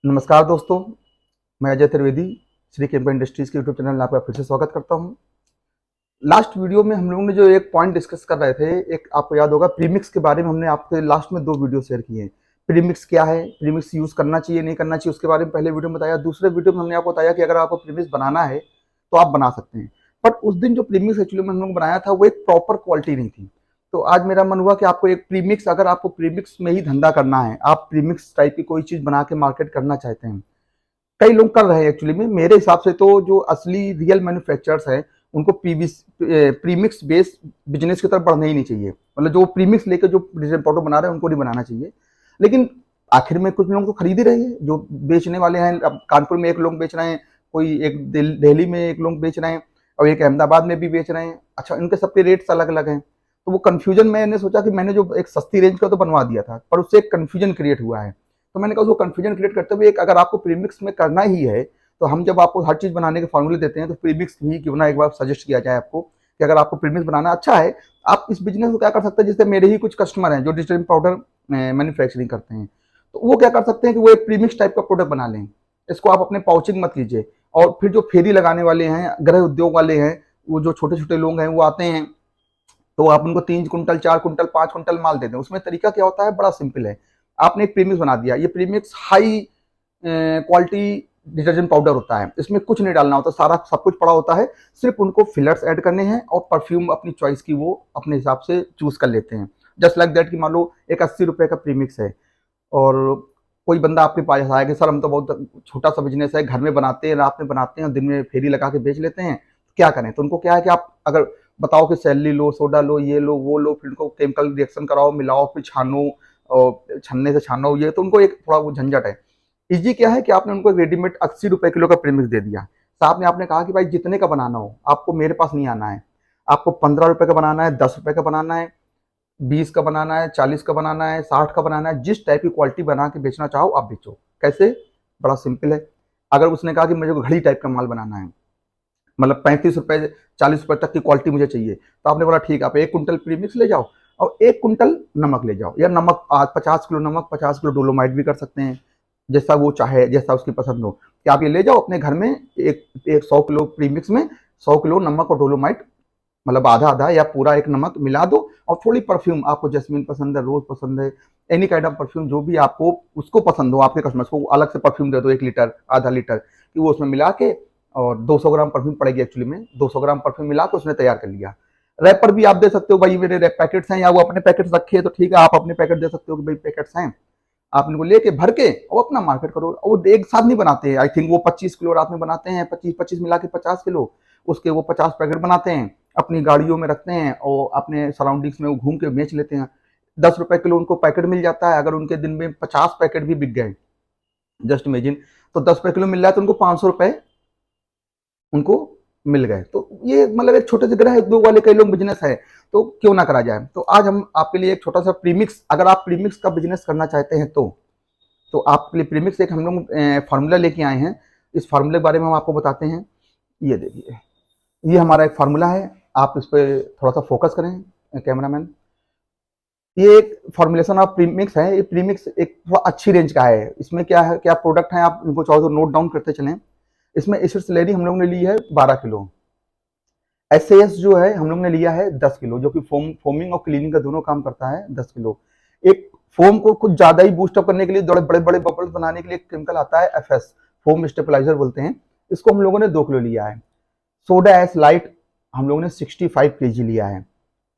नमस्कार दोस्तों, मैं अजय त्रिवेदी श्री केम्पा इंडस्ट्रीज के यूट्यूब चैनल में आपका फिर से स्वागत करता हूं। लास्ट वीडियो में हम लोगों ने जो एक पॉइंट डिस्कस कर रहे थे, एक आपको याद होगा प्रीमिक्स के बारे में हमने आपके लास्ट में 2 वीडियो शेयर किए हैं। प्रीमिक्स क्या है, प्रीमिक्स यूज़ करना चाहिए नहीं करना चाहिए, उसके बारे में पहले वीडियो में बताया। दूसरे वीडियो में हमने आपको बताया कि अगर आपको प्रीमिक्स बनाना है तो आप बना सकते हैं। बट उस दिन जो प्रीमिक्स एक्चुअली में हम लोग बनाया था वो एक प्रॉपर क्वालिटी नहीं थी। तो आज मेरा मन हुआ कि आपको एक प्रीमिक्स, अगर आपको प्रीमिक्स में ही धंधा करना है, आप प्रीमिक्स टाइप की कोई चीज़ बना के मार्केट करना चाहते हैं, कई लोग कर रहे हैं एक्चुअली में। मेरे हिसाब से तो जो असली रियल मैन्युफैक्चरर्स हैं उनको प्रीमिक्स बेस्ड बिजनेस की तरफ बढ़ना ही नहीं चाहिए। मतलब जो प्रीमिक्स लेकर जो डिटर्जेंट पाउडर बना रहे हैं उनको नहीं बनाना चाहिए। लेकिन आखिर में कुछ लोग तो खरीद ही रहे हैं जो बेचने वाले हैं। अब कानपुर में एक लोग बेच रहे हैं, कोई एक दिल्ली में एक लोग बेच रहे हैं और एक अहमदाबाद में भी बेच रहे हैं। अच्छा, इनके सबके रेट्स अलग अलग हैं। तो वो कन्फ्यूजन, मैंने सोचा कि मैंने जो एक सस्ती रेंज का तो बनवा दिया था, पर उससे एक कन्फ्यूजन क्रिएट हुआ है। तो मैंने कहा उसको कन्फ्यूजन क्रिएट करते हुए, एक अगर आपको प्रीमिक्स में करना ही है तो हम जब आपको हर चीज़ बनाने के फॉर्मूले देते हैं तो प्रीमिक्स ही क्यों ना एक बार सजेस्ट किया जाए आपको कि अगर आपको प्रीमिक्स बनाना अच्छा है, आप इस बिजनेस को क्या कर सकते हैं। जैसे मेरे ही कुछ कस्टमर हैं जो डिटर्जेंट पाउडर मैन्युफैक्चरिंग करते हैं, तो वो क्या कर सकते हैं कि वो एक प्रीमिक्स टाइप का प्रोडक्ट बना लें। इसको आप अपने पाउचिंग मत कीजिए। और फिर जो फेरी लगाने वाले हैं, गृह उद्योग वाले हैं, वो जो छोटे छोटे लोग हैं वो आते हैं, तो आप उनको 3 कुंटल 4 कुंटल 5 कुंटल माल देते हैं। उसमें तरीका क्या होता है, बड़ा सिंपल है। आपने एक प्रीमिक्स बना दिया, ये premix high quality detergent powder होता है, इसमें कुछ नहीं डालना होता, सारा सब कुछ पड़ा होता है। सिर्फ उनको फिलर्स ऐड करने हैं और परफ्यूम अपनी चॉइस की वो अपने हिसाब से चूज कर लेते हैं। जस्ट लाइक दैट कि मान लो एक 80 रुपए का प्रीमिक्स है और कोई बंदा आपके पास आया कि सर हम तो बहुत छोटा सा बिजनेस है, घर में बनाते हैं, रात में बनाते हैं और दिन में फेरी लगा के बेच लेते हैं, क्या करें। तो उनको क्या है कि आप अगर बताओ कि सैलरी लो, सोडा लो, ये लो वो लो, फिर उनको केमिकल रिएक्शन कराओ, मिलाओ, फिर छानो और छन्ने से छानो, ये तो उनको एक थोड़ा वो झंझट है। इजी क्या है कि आपने उनको एक रेडीमेड 80 रुपए किलो का प्रीमिक्स दे दिया। साथ में आपने कहा कि भाई जितने का बनाना हो आपको मेरे पास नहीं आना है, आपको 15 रुपए का बनाना है, 10 रुपए का बनाना है, 20 का बनाना है, 40 का बनाना है, 60 का बनाना है, जिस टाइप की क्वालिटी बना के बेचना चाहो आप बेचो। कैसे? बड़ा सिंपल है। अगर उसने कहा कि मुझे घड़ी टाइप का माल बनाना है, मतलब 35 रुपए 40 रुपए तक की क्वालिटी मुझे चाहिए, तो आपने बोला ठीक है, आप 1 कुंटल प्रीमिक्स ले जाओ और 1 कुंटल नमक ले जाओ। या नमक आज 50 किलो नमक, 50 किलो डोलोमाइट भी कर सकते हैं, जैसा वो चाहे, जैसा उसकी पसंद हो कि आप ये ले जाओ अपने घर में। एक एक 100 किलो प्रीमिक्स में 100 किलो नमक और डोलोमाइट, मतलब आधा आधा या पूरा एक नमक मिला दो। और थोड़ी परफ्यूम, आपको जैस्मिन पसंद है, रोज पसंद है, एनी काइंड ऑफ परफ्यूम जो भी आपको उसको पसंद हो, आपके कस्टमर्स को अलग से परफ्यूम दे दो, 1 लीटर आधा लीटर कि वो उसमें मिला के, और 200 ग्राम परफ्यूम पड़ेगी एक्चुअली में, 200 ग्राम परफ्यूम मिला के उसने तैयार कर लिया। रैपर भी आप दे सकते हो, भाई मेरे रैप पैकेट्स हैं, या वो अपने पैकेट्स रखे हैं तो ठीक है, आप अपने पैकेट दे सकते हो कि भाई पैकेट्स हैं, आप इनको लेके भर के और अपना मार्केट करो। और वो एक साथ नहीं बनाते हैं, आई थिंक वो 25 किलो रात में बनाते हैं, 25-25 मिला के 50 किलो, उसके वो 50 पैकेट बनाते हैं, अपनी गाड़ियों में रखते हैं और अपने सराउंडिंग्स में वो घूम के बेच लेते हैं। 10 रुपए किलो उनको पैकेट मिल जाता है। अगर उनके दिन में 50 पैकेट भी बिक गए, जस्ट इमेजिन, तो 10 रुपए किलो मिल रहा है तो उनको 500 रुपए उनको मिल गए। तो ये मतलब एक छोटे से ग्रह उद्योग वाले कई लोग बिजनेस है, तो क्यों ना करा जाए। तो आज हम आपके लिए एक छोटा सा प्रीमिक्स, अगर आप प्रीमिक्स का बिजनेस करना चाहते हैं तो आपके लिए प्रीमिक्स एक हम लोग फार्मूला लेके आए हैं। इस फार्मूले के बारे में हम आपको बताते हैं। ये देखिए, ये हमारा एक फार्मूला है, आप इस पर थोड़ा सा फोकस करें कैमरामैन। ये एक फॉर्मुलेशन ऑफ प्रीमिक्स है। ये प्रीमिक्स एक थोड़ा अच्छी रेंज का है। इसमें क्या है, क्या प्रोडक्ट है, आप इनको चाहो तो नोट डाउन करते चलें। इसमें एसिड हम लोग ने ली है 12 किलो। एस जो है हम लोग ने लिया है 10 किलो, जो कि फोमिंग और क्लीनिंग का दोनों काम करता है। 10 किलो। एक फोम को कुछ ज्यादा ही बूस्टअप करने के लिए, बड़े बड़े बड़े बबल्स बनाने के लिए एक केमिकल आता है FS, फोम स्टेबलाइजर बोलते हैं। इसको हम लोगों ने 2 किलो लिया है। सोडा एस लाइट हम लोगों ने 65 kg लिया है।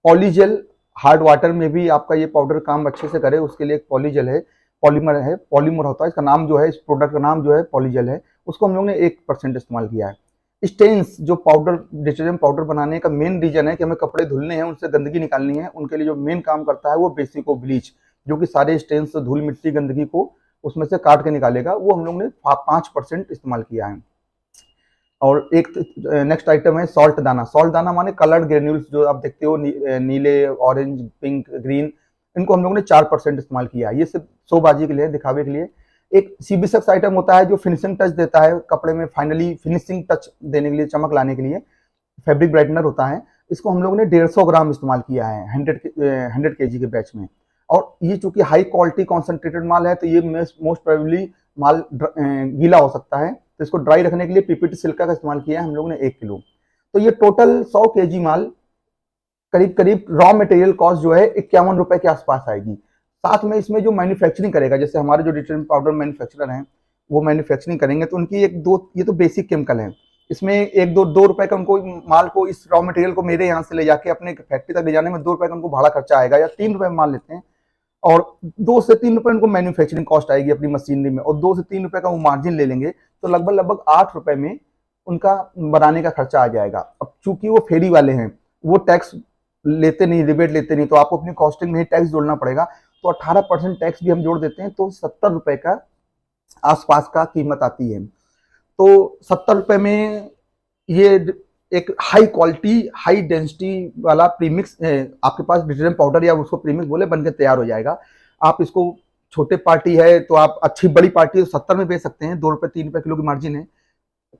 पॉलीजेल, हार्ड वाटर में भी आपका ये पाउडर काम अच्छे से करे उसके लिए एक पॉलीजेल है, पॉलीमर होता है इसका नाम, जो है इस प्रोडक्ट का नाम जो है पॉलीजेल है, उसको हम लोग ने 1% इस्तेमाल किया है। स्टेन्स, जो पाउडर डिटर्जेंट पाउडर बनाने का मेन रीजन है कि हमें कपड़े धुलने हैं, उनसे गंदगी निकालनी है, उनके लिए जो मेन काम करता है वो बेसिक ब्लीच, जो कि सारे स्टेन्स, धूल मिट्टी गंदगी को उसमें से काट के निकालेगा, वो हम लोग ने 5% इस्तेमाल किया है। और एक नेक्स्ट आइटम है सॉल्ट दाना। सॉल्ट दाना माने कलर्ड ग्रेन्यूल्स, जो आप देखते हो नीले, ऑरेंज, पिंक, ग्रीन, इनको हम लोगों ने 4% इस्तेमाल किया। ये सिर्फ शोबाजी के लिए, दिखावे के लिए। एक CB6 आइटम होता है जो फिनिशिंग टच देता है कपड़े में, फाइनली फिनिशिंग टच देने के लिए, चमक लाने के लिए, फैब्रिक ब्राइटनर होता है। इसको हम लोगों ने 150 ग्राम इस्तेमाल किया है 100 kg के बैच में। और ये चूंकि हाई क्वालिटी कॉन्सेंट्रेटेड माल है, तो ये मोस्ट प्रोबेबली माल गीला हो सकता है, तो इसको ड्राई रखने के लिए पीपीटी सिल्का का इस्तेमाल किया है हम लोगों ने 1 किलो। तो ये टोटल 100 केजी माल करीब करीब रॉ मटेरियल कॉस्ट जो है 51 रुपए के आसपास आएगी। साथ में इसमें जो मैन्युफैक्चरिंग करेगा, जैसे हमारे जो डिटर्जेंट पाउडर मैन्युफैक्चरर हैं वो मैन्युफैक्चरिंग करेंगे, तो उनकी एक दो, ये तो बेसिक केमिकल है, इसमें 1-2 रुपए का उनको माल को, इस रॉ मटेरियल को मेरे यहाँ से ले जाके अपने फैक्ट्री तक ले जाने में 2 रुपए का उनको भाड़ा खर्चा आएगा, या 3 रुपए में मान लेते हैं, और 2 से 3 रुपए उनको मैन्युफैक्चरिंग कॉस्ट आएगी अपनी मशीनरी में, और 2 से 3 रुपए का वो मार्जिन ले लेंगे, तो लगभग लगभग 8 रुपए में उनका बनाने का खर्चा आ जाएगा। अब चूंकि वो फेरी वाले हैं, वो टैक्स लेते नहीं, रिबेट लेते नहीं, तो आपको अपनी कॉस्टिंग में ही टैक्स जोड़ना पड़ेगा, तो 18% टैक्स भी हम जोड़ देते हैं, तो 70 रुपए का आसपास का कीमत आती है। तो 70 रुपए में ये एक हाई क्वालिटी हाई डेंसिटी वाला प्रीमिक्स आपके पास डिटर्जेंट पाउडर या उसको प्रीमिक्स बोले बनकर तैयार हो जाएगा। आप इसको, छोटे पार्टी है तो आप, अच्छी बड़ी पार्टी है तो 70 में बेच सकते हैं, 2 रुपए 3 रुपए किलो की मार्जिन है।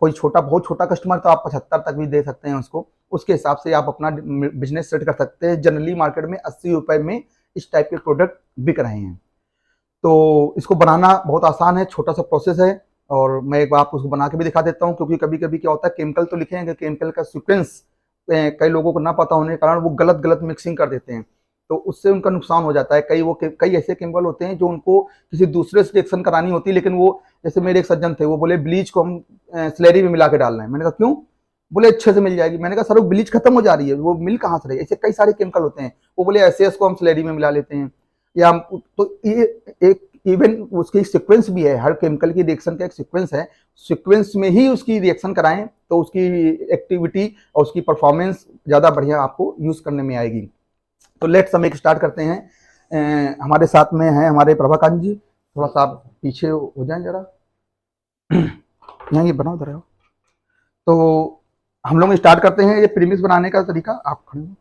कोई छोटा, बहुत छोटा कस्टमर तो आप 75 तक भी दे सकते हैं उसको, उसके हिसाब से आप अपना बिजनेस सेट कर सकते हैं। जनरली मार्केट में 80 रुपए में इस टाइप के प्रोडक्ट बिक रहे हैं। तो इसको बनाना बहुत आसान है, छोटा सा प्रोसेस है, और मैं एक बार आपको उसको बना के भी दिखा देता हूँ, क्योंकि कभी कभी क्या होता है, केमिकल तो लिखे हैं, केमिकल का सीक्वेंस कई लोगों को ना पता होने के कारण वो गलत गलत मिक्सिंग कर देते हैं, तो उससे उनका नुकसान हो जाता है। कई ऐसे केमिकल होते हैं जो उनको किसी दूसरे से रिएक्शन करानी होती है, लेकिन वो, जैसे मेरे एक सज्जन थे, वो बोले ब्लीच को हम स्लैरी में मिला के डाल रहे हैं। मैंने कहा क्यों? बोले अच्छे से मिल जाएगी। मैंने कहा सर वो ब्लीच खत्म हो जा रही है, वो मिल कहाँ से रही है? ऐसे कई सारे केमिकल होते हैं। वो बोले एसएस को हम स्लैरी में मिला लेते हैं, या तो ये एक इवन उसकी सीक्वेंस भी है, हर केमिकल की रिएक्शन का एक सीक्वेंस है, सीक्वेंस में ही उसकी रिएक्शन कराएं तो उसकी एक्टिविटी और उसकी परफॉर्मेंस ज़्यादा बढ़िया आपको यूज़ करने में आएगी। तो लेट्स हम एक स्टार्ट करते हैं। हमारे साथ में हैं हमारे प्रभाकांत जी, थोड़ा सा आप पीछे हो जाएं जरा, यहाँ ये बनाओ जरा। तो हम लोग स्टार्ट करते हैं ये प्रीमिक्स बनाने का तरीका। आप खड़े हो।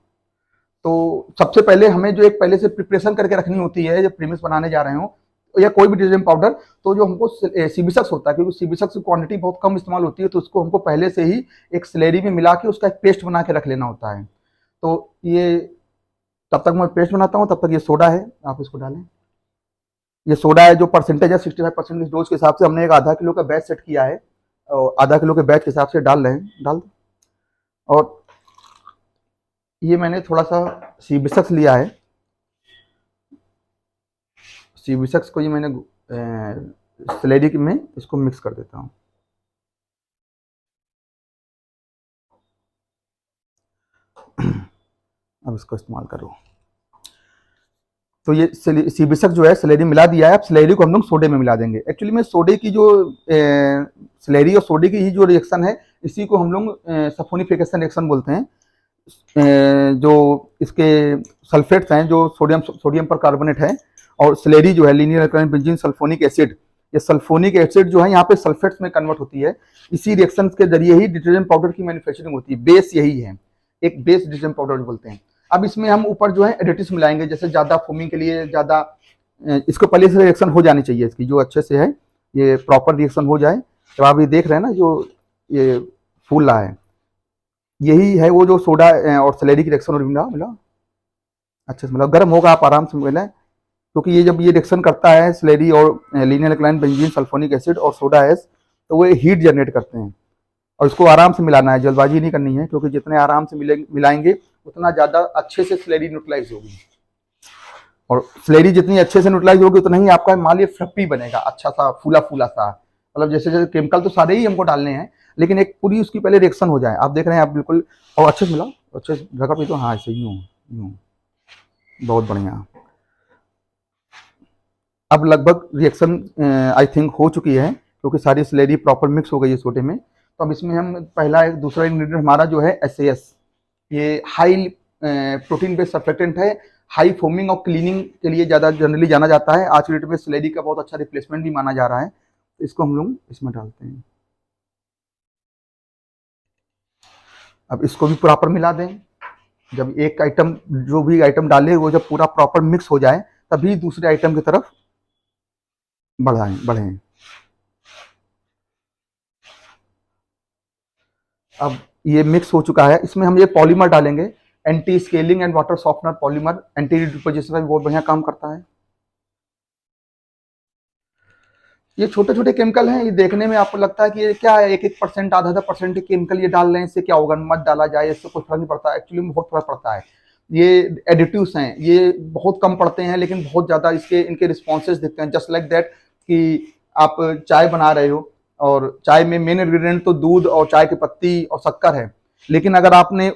तो सबसे पहले हमें जो एक पहले से प्रिपरेशन करके रखनी होती है, जब प्रीमिक्स बनाने जा रहे हो या कोई भी डिटर्जेंट पाउडर, तो जो हमको सीबीसक्स होता है, क्योंकि सीबीसक्स की क्वांटिटी बहुत कम इस्तेमाल होती है, तो उसको हमको पहले से ही एक स्लैरी में मिला के उसका एक पेस्ट बना के रख लेना होता है। तो ये, तब तक मैं पेस्ट बनाता हूँ, तब तक ये सोडा है, आप इसको डालें। ये सोडा है, जो परसेंटेज है 65% की डोज के हिसाब से हमने एक आधा किलो का बैच सेट किया है, और आधा किलो के बैच के हिसाब से डाल रहे हैं, डाल दो। और ये मैंने थोड़ा सा सीबीसक्स लिया है, सीबीसक्स को ये मैंने स्लैरी में इसको मिक्स कर देता हूँ। अब इसको इस्तेमाल करो। तो ये सीबीसक्स जो है स्लैरी मिला दिया है। अब स्लैरी को हम लोग सोडे में मिला देंगे। एक्चुअली में सोडे की जो स्लैरी और सोडे की ही जो रिएक्शन है, इसी को हम लोग सल्फोनिफिकेशन रिएक्शन बोलते हैं। जो इसके सल्फेट्स हैं, जो सोडियम पर कार्बोनेट है, और स्लैरी जो है linear alkyl benzene sulphonic acid, ये सल्फोनिक एसिड जो है यहाँ पे सल्फेट्स में कन्वर्ट होती है। इसी रिएक्शन के जरिए ही डिटर्जेंट पाउडर की मैन्युफैक्चरिंग होती है। बेस यही है, एक बेस डिटर्जेंट पाउडर बोलते हैं। अब इसमें हम ऊपर जो है एडिटिव्स मिलाएंगे, जैसे ज़्यादा फोमिंग के लिए ज़्यादा, इसको पहले से रिएक्शन हो जानी चाहिए इसकी, जो अच्छे से है ये प्रॉपर रिएक्शन हो जाए। तो आप ये देख रहे हैं ना, जो ये फूल रहा है, यही है वो जो सोडा और स्लैरी की रिएक्शन मिला अच्छे से, मतलब गर्म होगा, आप आराम से मिलाएं, क्योंकि ये जब ये रिएक्शन करता है स्लैरी और linear alkyl benzene sulphonic acid और सोडा एस, तो वो हीट जनरेट करते हैं, और इसको आराम से मिलाना है, जल्दबाजी नहीं करनी है, क्योंकि जितने आराम से मिलाएंगे उतना ज़्यादा अच्छे से स्लैरी न्यूट्रलाइज होगी, और स्लैरी जितनी अच्छे से न्यूट्रलाइज होगी उतना ही आपका माल ये फ्लफी बनेगा, अच्छा सा फूला फूला सा। मतलब जैसे जैसे केमिकल तो सारे ही हमको डालने हैं, लेकिन एक पूरी उसकी पहले रिएक्शन हो जाए। आप देख रहे हैं, आप बिल्कुल, और अच्छे से मिलाओ, अच्छे से जगह पे, तो हाँ ऐसे यूँ यूँ, बहुत बढ़िया। अब लगभग रिएक्शन आई थिंक हो चुकी है, क्योंकि सारी स्लैरी प्रॉपर मिक्स हो गई है सोडे में। तो अब इसमें हम पहला दूसरा इंग्रेडिएंट हमारा जो है SAS, ये हाई प्रोटीन बेस्ड सर्फेक्टेंट है, हाई फोमिंग और क्लीनिंग के लिए ज़्यादा जनरली जाना जाता है। आज के डेट में स्लैरी का बहुत अच्छा रिप्लेसमेंट भी माना जा रहा है। तो इसको हम लोग इसमें डालते हैं। अब इसको भी प्रॉपर मिला दें। जब एक आइटम, जो भी आइटम डाले वो जब पूरा प्रॉपर मिक्स हो जाए, तभी दूसरे आइटम की तरफ बढ़ें। अब ये मिक्स हो चुका है, इसमें हम ये पॉलीमर डालेंगे, anti scaling and water softener polymer, anti deposition में बहुत बढ़िया काम करता है। ये छोटे छोटे केमिकल हैं, ये देखने में आपको लगता है कि ये क्या है, 1-1% आधा-आधा परसेंट केमिकल ये डाल रहे हैं, इससे क्या होगा, मत डाला जाए, इससे कुछ फर्क नहीं पड़ता। एक्चुअली में बहुत फर्क पड़ता है। ये एडिटिव्स हैं, ये बहुत कम पड़ते हैं लेकिन बहुत ज़्यादा इसके इनके रिस्पॉन्सेज दिखते हैं। जस्ट लाइक दैट कि आप चाय बना रहे हो और चाय में मेन इंग्रेडिएंट तो दूध और चाय की पत्ती और शक्कर है, लेकिन अगर आपने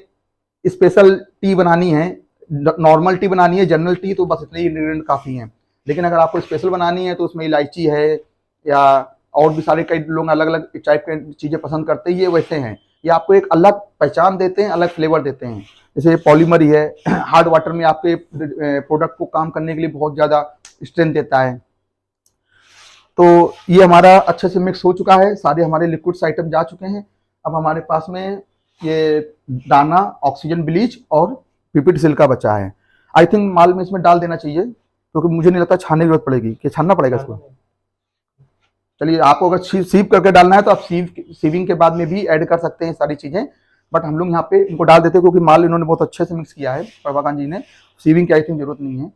स्पेशल टी बनानी है, नॉर्मल टी बनानी है, जनरल टी, तो बस इतने ही इंग्रेडिएंट काफ़ी हैं। लेकिन अगर आपको स्पेशल बनानी है तो उसमें इलायची है या और भी सारे कई लोग अलग अलग टाइप के चीज़ें पसंद करते हैं, ये वैसे हैं। ये आपको एक अलग पहचान देते हैं, अलग फ्लेवर देते हैं। जैसे पॉलीमर ही है, हार्ड वाटर में आपके प्रोडक्ट को काम करने के लिए बहुत ज़्यादा स्ट्रेंथ देता है। तो ये हमारा अच्छे से मिक्स हो चुका है, सारे हमारे लिक्विड्स आइटम जा चुके हैं। अब हमारे पास में ये दाना, ऑक्सीजन ब्लीच और पीपीटी सिल्का बचा है। आई थिंक माल में इसमें डाल देना चाहिए, क्योंकि मुझे नहीं लगता छानने की जरूरत पड़ेगी। कि छानना पड़ेगा इसको? चलिए, आपको अगर सीव करके डालना है तो आप सीविंग के बाद में भी ऐड कर सकते हैं सारी चीज़ें, बट हम लोग यहाँ पे इनको डाल देते हैं क्योंकि माल इन्होंने बहुत अच्छे से मिक्स किया है प्रभाकांत जी ने। सीविंग की आई थिंक जरूरत नहीं है।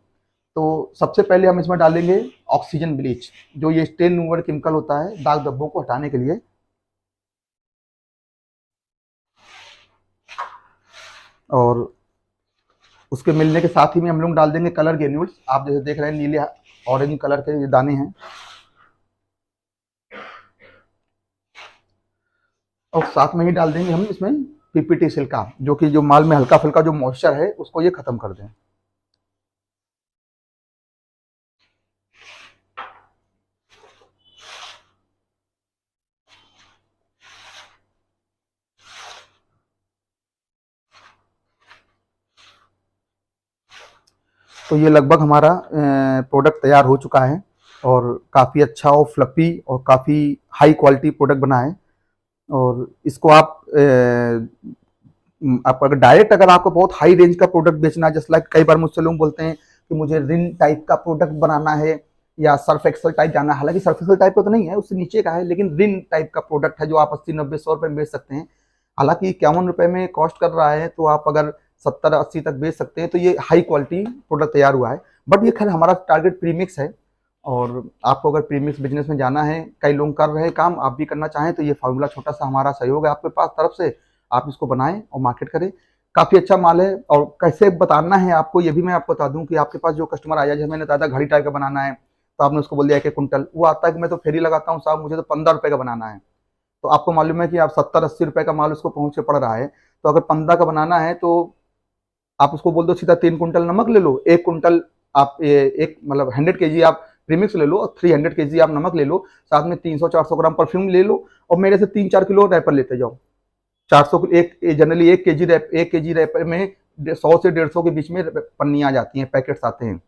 तो सबसे पहले हम इसमें डालेंगे ऑक्सीजन ब्लीच, जो ये स्टेन रिमूवर केमिकल होता है दाग धब्बों को हटाने के लिए। और उसके मिलने के साथ ही में हम लोग डाल देंगे कलर ग्रेन्यूल्स। आप जैसे देख रहे हैं नीले ऑरेंज कलर के ये दाने हैं। और साथ में ही डाल देंगे हम इसमें पीपीटी सिल्का, जो कि जो माल में हल्का फुल्का जो मॉइस्चर है उसको ये खत्म कर दें। तो ये लगभग हमारा प्रोडक्ट तैयार हो चुका है और काफ़ी अच्छा और फ्लफी और काफ़ी हाई क्वालिटी प्रोडक्ट बना है। और इसको आप अगर डायरेक्ट अगर आपको बहुत हाई रेंज का प्रोडक्ट बेचना है, जस्ट लाइक कई बार मुझसे लोग बोलते हैं कि मुझे रिन टाइप का प्रोडक्ट बनाना है या सर्फ एक्सल टाइप जाना है। हालांकि सर्फ एक्सल टाइप का तो नहीं है, उससे नीचे का है, लेकिन रिन टाइप का प्रोडक्ट है जो आप 80-90-100 रुपये में बेच सकते हैं। हालांकि 51 रुपये में कॉस्ट कर रहा है, तो आप अगर 70-80 तक बेच सकते हैं, तो ये हाई क्वालिटी प्रोडक्ट तैयार हुआ है। बट ये खैर हमारा टारगेट प्रीमिक्स है, और आपको अगर प्रीमिक्स बिजनेस में जाना है, कई लोग कर रहे हैं काम, आप भी करना चाहें तो ये फार्मूला छोटा सा हमारा सहयोग है आपके पास तरफ से, आप इसको बनाएं और मार्केट करें। काफ़ी अच्छा माल है। और कैसे बताना है आपको ये भी मैं आपको बता दूं कि आपके पास जो कस्टमर आया, जैसे मैंने बताया घड़ी टाइप का बनाना है, तो आपने उसको बोल दिया 1 कुंटल, वो आता है कि मैं तो फेरी लगाता हूँ साहब, मुझे तो 15 रुपये का बनाना है। तो आपको मालूम है कि आप 70-80 रुपये का माल उसको पहुँच के पड़ रहा है। तो अगर 15 का बनाना है तो आप उसको बोल दो सीधा 3 कुंटल नमक ले लो, 1 कुंटल आप एक मतलब 100 केजी आप प्रीमिक्स ले लो और 300 केजी आप नमक ले लो, साथ में 300-400 ग्राम परफ्यूम ले लो, और मेरे से 3-4 किलो रैपर लेते जाओ। 400 एक जनरली 1 केजी रैपर में 100 से 150 के बीच में पन्नियाँ आ जाती हैं, पैकेट्स आते हैं।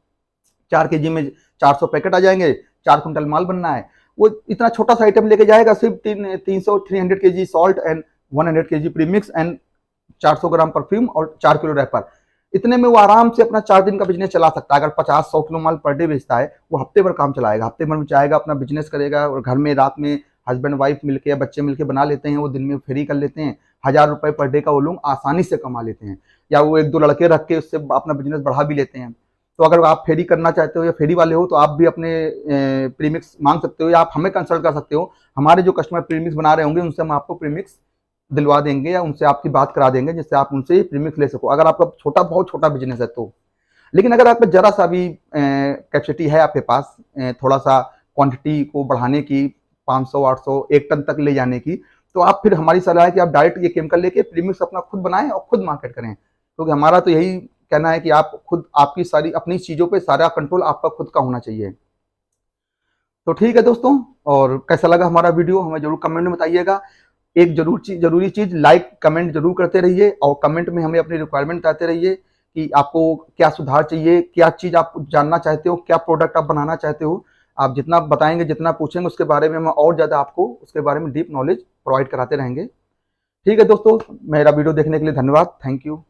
4 केजी में 400 पैकेट आ जाएंगे, 4 कुंटल माल बनना है। वो इतना छोटा सा आइटम लेके जाएगा, सिर्फ 300 KG salt and 100 KG premix and 400 gram perfume और 4 किलो रैपर। इतने में वो आराम से अपना 4 दिन का बिजनेस चला सकता है। अगर 50-100 किलो माल पर डे बेचता है, वो हफ्ते भर काम चलाएगा, हफ्ते भर में चाहेगा अपना बिजनेस करेगा, और घर में रात में हस्बैंड वाइफ मिलके या बच्चे मिलके बना लेते हैं, वो दिन में फ्री कर लेते हैं। 1000 रुपये पर डे का वो लोग आसानी से कमा लेते हैं, या वो 1-2 लड़के रख के उससे अपना बिजनेस बढ़ा भी लेते हैं। तो अगर आप फेरी करना चाहते हो या फेरी वाले हो, तो आप भी अपने प्रीमिक्स मांग सकते हो, या आप हमें कंसल्ट कर सकते हो। हमारे जो कस्टमर प्रीमिक्स बना रहे होंगे उनसे हम आपको प्रीमिक्स दिलवा देंगे, या उनसे आपकी बात करा देंगे, जिससे आप उनसे प्रीमिक्स ले सको, अगर आपका बहुत छोटा बिजनेस है तो। लेकिन अगर आपका जरा सा भी कैपेसिटी है आपके पास, थोड़ा सा क्वांटिटी को बढ़ाने की, 500-800 1 टन तक ले जाने की, तो आप फिर हमारी सलाह है कि आप डायरेक्ट ये केमिकल लेके प्रीमिक्स अपना खुद बनाएं और खुद मार्केट करें। क्योंकि हमारा तो यही कहना है कि आप खुद आपकी सारी अपनी चीज़ों पे सारा कंट्रोल आपका खुद का होना चाहिए। तो ठीक है दोस्तों, और कैसा लगा हमारा वीडियो हमें जरूर कमेंट में बताइएगा। एक जरूरी चीज़, लाइक कमेंट जरूर करते रहिए, और कमेंट में हमें अपनी रिक्वायरमेंट बताते रहिए कि आपको क्या सुधार चाहिए, क्या चीज़ आप जानना चाहते हो, क्या प्रोडक्ट आप बनाना चाहते हो। आप जितना बताएंगे, जितना पूछेंगे, उसके बारे में हम और ज़्यादा आपको उसके बारे में डीप नॉलेज प्रोवाइड कराते रहेंगे। ठीक है दोस्तों, मेरा वीडियो देखने के लिए धन्यवाद। Thank you.